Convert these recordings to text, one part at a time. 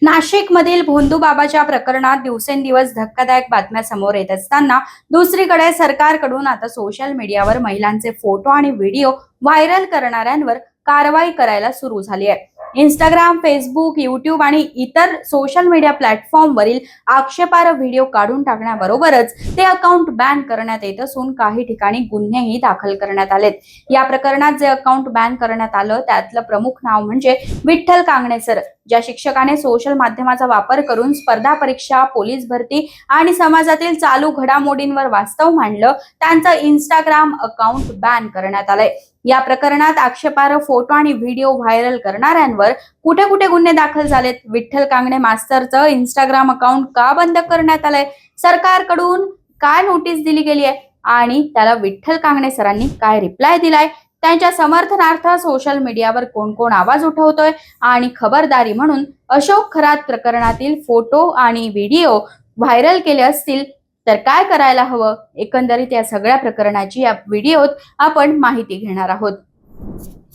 नाशिकमधील भोंदूबाबाच्या प्रकरणात दिवसेंदिवस धक्कादायक बातम्या समोर येत असताना दुसरीकडे सरकारकडून आता सोशल मीडियावर महिलांचे फोटो आणि व्हिडिओ व्हायरल करणाऱ्यांवर कारवाई करायला सुरू झाली आहे। इंस्टाग्राम, फेसबुक, युट्यूब आणि इतर सोशल मीडिया प्लॅटफॉर्मवरील आक्षेपार्ह व्हिडिओ काढून टाकण्याबरोबरच ते अकाउंट बॅन करण्यात येत असून काही ठिकाणी गुन्हेही दाखल करण्यात आलेत। या प्रकरणात जे अकाउंट बॅन करण्यात आलं त्यातलं प्रमुख नाव म्हणजे विठ्ठल कांगणे सर। ज्या शिक्षकाने सोशल माध्यमाचा वापर करून स्पर्धा परीक्षा, पोलीस भरती आणि समाजातील चालू घडामोडींवर वास्तव मांडलं, त्यांचं इंस्टाग्राम अकाउंट बॅन करण्यात आलंय। या प्रकरणात आक्षेपार्ह फोटो आणि व्हिडिओ व्हायरल करणाऱ्यांवर कुठे कुठे गुन्हे दाखल झालेत? विठ्ठल कांगणे मास्तरचं इंस्टाग्राम अकाउंट का बंद करण्यात आलंय? सरकारकडून काय नोटीस दिली गेली आहे आणि त्याला विठ्ठल कांगणे सरांनी काय रिप्लाय दिलाय? त्यांच्या समर्थनार्थ सोशल मीडियावर कोण कोण आवाज उठवतोय आणि खबरदारी म्हणून अशोक खरात प्रकरणातील फोटो आणि व्हिडिओ व्हायरल केले असतील तर काय करायला हवं? एकंदरीत या सगळ्या प्रकरणाची या व्हिडिओत आपण माहिती घेणार आहोत।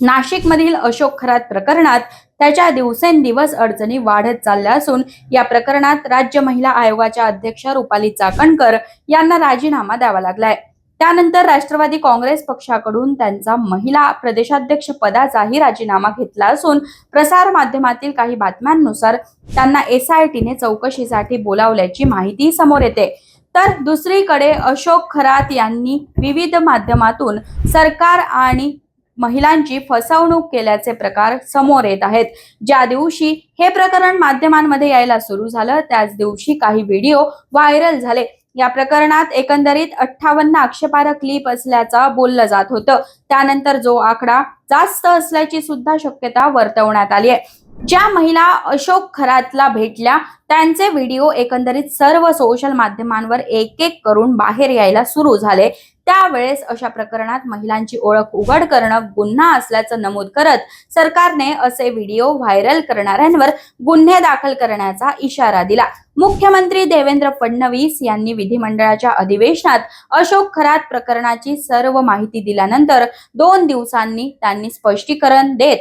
नाशिकमधील अशोक खरात प्रकरणात त्याच्या दिवसेंदिवस अडचणी वाढत चालल्या असून या प्रकरणात राज्य महिला आयोगाच्या अध्यक्ष रुपाली चाकणकर यांना राजीनामा द्यावा लागलाय। त्यानंतर राष्ट्रवादी काँग्रेस पक्षाकडून त्यांचा महिला प्रदेशाध्यक्ष पदाचाही राजीनामा घेतला असून प्रसार माध्यमातील काही बातम्यांनुसार त्यांना एसआयटीने चौकशीसाठी बोलावल्याची माहिती समोर येते। तर दुसरीकडे अशोक खरात यांनी विविध माध्यमातून सरकार आणि महिलांची फसवणूक केल्याचे प्रकार समोर येत आहेत। ज्या दिवशी हे प्रकरण माध्यमांमध्ये यायला सुरू झालं त्याच दिवशी काही व्हिडिओ व्हायरल झाले। या प्रकरणात एकंदरीत 58 आक्षेपार्ह क्लिप असल्याचं बोललं जात होतं। त्यानंतर जो आकडा जास्त असल्याची सुद्धा शक्यता वर्तवण्यात आली आहे। ज्या महिला अशोक खरातला भेटल्या त्यांचे व्हिडिओ एकंदरीत सर्व सोशल माध्यमांवर एक एक करून बाहेर यायला सुरू झाले। त्यावेळेस अशा प्रकरणात महिलांची ओळख उघड करणं गुन्हा असल्याचं नमूद करत सरकारने असे व्हिडिओ व्हायरल करणाऱ्यांवर गुन्हे दाखल करण्याचा इशारा दिला। मुख्यमंत्री देवेंद्र फडणवीस यांनी विधिमंडळाच्या अधिवेशनात अशोक खरात प्रकरणाची सर्व माहिती दिल्यानंतर 2 दिवसांनी त्यांनी स्पष्टीकरण देत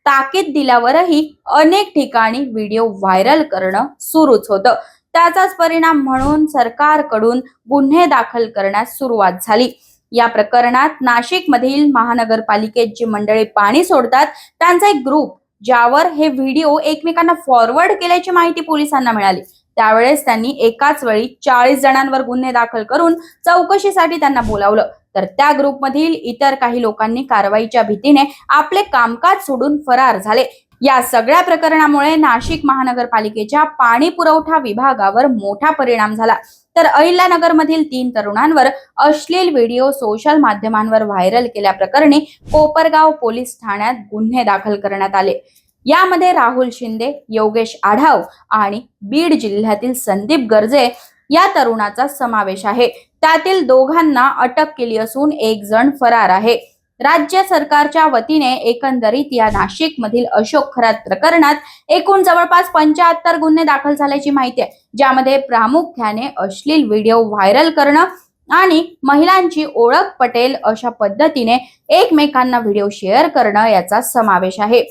ताकीद दिल्यावरही अनेक ठिकाणी व्हिडिओ व्हायरल करणं सुरूच होतं। त्याचाच परिणाम म्हणून सरकारकडून गुन्हे दाखल करण्यास सुरुवात झाली। या प्रकरणात नाशिकमधील महानगरपालिकेत जी मंडळी पाणी सोडतात त्यांचा एक ग्रुप ज्यावर हे व्हिडिओ एकमेकांना फॉरवर्ड केल्याची माहिती पोलिसांना मिळाली। त्यावेळेस त्यांनी एकाच वेळी 40 जणांवर गुन्हे दाखल करून चौकशीसाठी त्यांना बोलावलं। तर त्या ग्रुपमधील इतर काही लोकांनी कारवाईच्या भीतीने आपले कामकाज सोडून फरार झाले। या सगळ्या प्रकरणामुळे नाशिक महानगरपालिकेच्या पाणी पुरवठा विभागावर मोठा परिणाम झाला। तर अहिल्यानगर मधील 3 तरुणांवर अश्लील व्हिडिओ सोशल माध्यमांवर व्हायरल केल्याप्रकरणी कोपरगाव पोलीस ठाण्यात गुन्हे दाखल करण्यात आले। यामध्ये राहुल शिंदे, योगेश आढाव आणि बीड जिल्ह्यातील संदीप गर्जे या तरुणाचा समावेश आहे। त्यातील दोघांना अटक केली असून एक जण फरार आहे। राज्य सरकारच्या वतीने एकंदरीत या नाशिक मधील अशोक खरात प्रकरणात एकूण जवळपास 75 गुन्हे दाखल झाल्याची माहिती आहे, ज्यामध्ये प्रामुख्याने अश्लील व्हिडिओ व्हायरल करणं आणि महिलांची ओळख पटेल अशा पद्धतीने एकमेकांना व्हिडिओ शेअर करणं याचा समावेश आहे।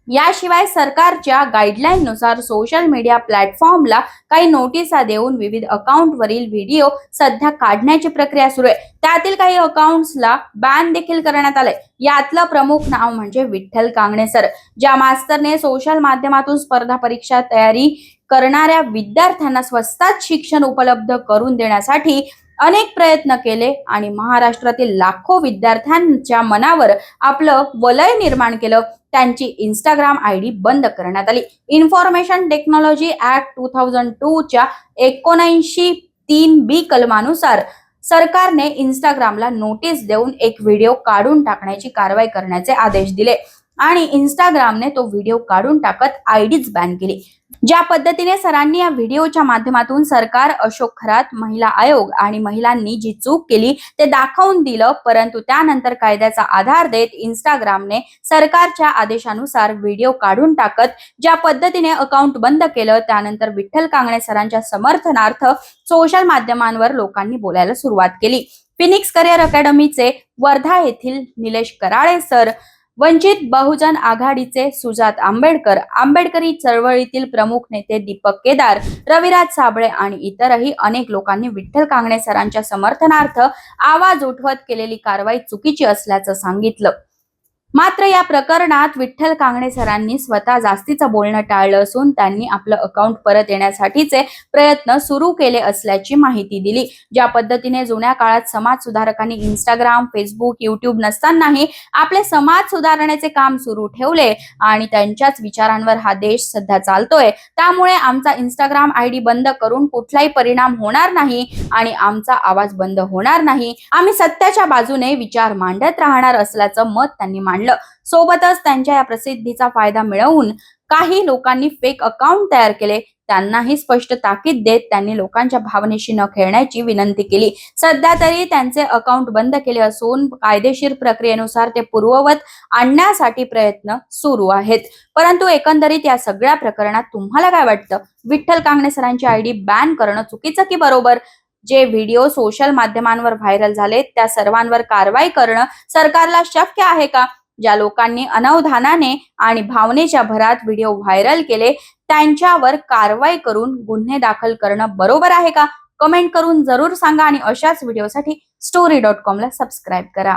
याशिवाय सरकारच्या गाईडलाईन नुसार सोशल मीडिया प्लॅटफॉर्मला काही नोटिसा देऊन विविध अकाउंटवरील व्हिडिओ सध्या काढण्याची प्रक्रिया सुरू आहे। त्यातील काही अकाउंट्सला बॅन देखील करण्यात आलंय। यातलं प्रमुख नाव म्हणजे विठ्ठल कांगणे सर। ज्या मास्तरने सोशल माध्यमातून स्पर्धा परीक्षा तयारी करणाऱ्या विद्यार्थ्यांना स्वस्तात शिक्षण उपलब्ध करून देण्यासाठी अनेक प्रयत्न केले आणि महाराष्ट्रातील लाखो विद्यार्थ्यांच्या मनावर आपलं वलय निर्माण केलं। त्यांची इंस्टाग्राम आयडी बंद करण्यात आली। इन्फॉर्मेशन टेक्नॉलॉजी ऍक्ट 2002 च्या 79(3)(b) कलमानुसार सरकारने इंस्टाग्रामला नोटीस देऊन एक व्हिडिओ काढून टाकण्याची कारवाई करण्याचे आदेश दिले आणि इंस्टाग्रामने तो व्हिडिओ काढून टाकत आयडीच बॅन केली। ज्या पद्धतीने सरांनी या व्हिडिओच्या माध्यमातून सरकार, अशोक खरात, महिला आयोग आणि महिलांनी जी चूक केली ते दाखवून दिलं, परंतु त्यानंतर कायद्याचा आधार देत इंस्टाग्रामने सरकारच्या आदेशानुसार व्हिडिओ काढून टाकत ज्या पद्धतीने अकाउंट बंद केलं, त्यानंतर विठ्ठल कांगणे सरांच्या समर्थनार्थ सोशल माध्यमांवर लोकांनी बोलायला सुरुवात केली। फिनिक्स करिअर अकॅडमीचे वर्धा येथील निलेश कराळे सर, वंचित बहुजन आघाडीचे सुजात आंबेडकर, आंबेडकरी चळवळीतील प्रमुख नेते दीपक केदार, रविराज साबळे आणि इतरही अनेक लोकांनी विठ्ठल कांगणे सरांच्या समर्थनार्थ आवाज उठवत केलेली कारवाई चुकीची असल्याचं सांगितलं. मात्र या प्रकरणात विठ्ठल कांगणे सरांनी स्वतः जास्तीचं बोलणं टाळलं असून त्यांनी आपलं अकाउंट परत येण्यासाठीचे प्रयत्न सुरू केले असल्याची माहिती दिली. ज्या पद्धतीने जुन्या काळात समाज सुधारकांनी इंस्टाग्राम, फेसबुक, युट्यूब नसतानाही आपले समाज सुधारण्याचे काम सुरू ठेवले आणि त्यांच्याच विचारांवर हा देश सध्या चालतोय, त्यामुळे आमचा इंस्टाग्राम आयडी बंद करून कुठलाही परिणाम होणार नाही आणि आमचा आवाज बंद होणार नाही. आम्ही सत्याच्या बाजूने विचार मांडत राहणार असल्याचं मत त्यांनी मांडलं. सोबतच त्यांच्या या प्रसिद्धीचा फायदा मिळवून काही लोकांनी फेक अकाउंट तयार केले, त्यांनाही स्पष्ट ताकीद देत त्यांनी लोकांच्या भावनेशी न खेळण्याची विनंती केली. सध्या तरी त्यांचे अकाउंट बंद केले असून कायदेशीर प्रक्रियेनुसार ते पूर्ववत आणण्यासाठी प्रयत्न सुरू आहेत. परंतु एकंदरीत या सगळ्या प्रकरणात तुम्हाला काय वाटतं? विठ्ठल कांगणे सरांची आयडी बॅन करणं चुकीचं की बरोबर? जे व्हिडिओ सोशल माध्यमांवर व्हायरल झाले त्या सर्वांवर कारवाई करणं सरकारला शक्य आहे का? ज्या लोकांनी अनवधानाने आणि भावनेच्या भरात व्हिडिओ व्हायरल केले त्यांच्यावर कारवाई करून गुन्हे दाखल करणं बरोबर आहे का? कमेंट करून जरूर सांगा आणि अशाच व्हिडिओसाठी story.com ला सबस्क्राईब करा.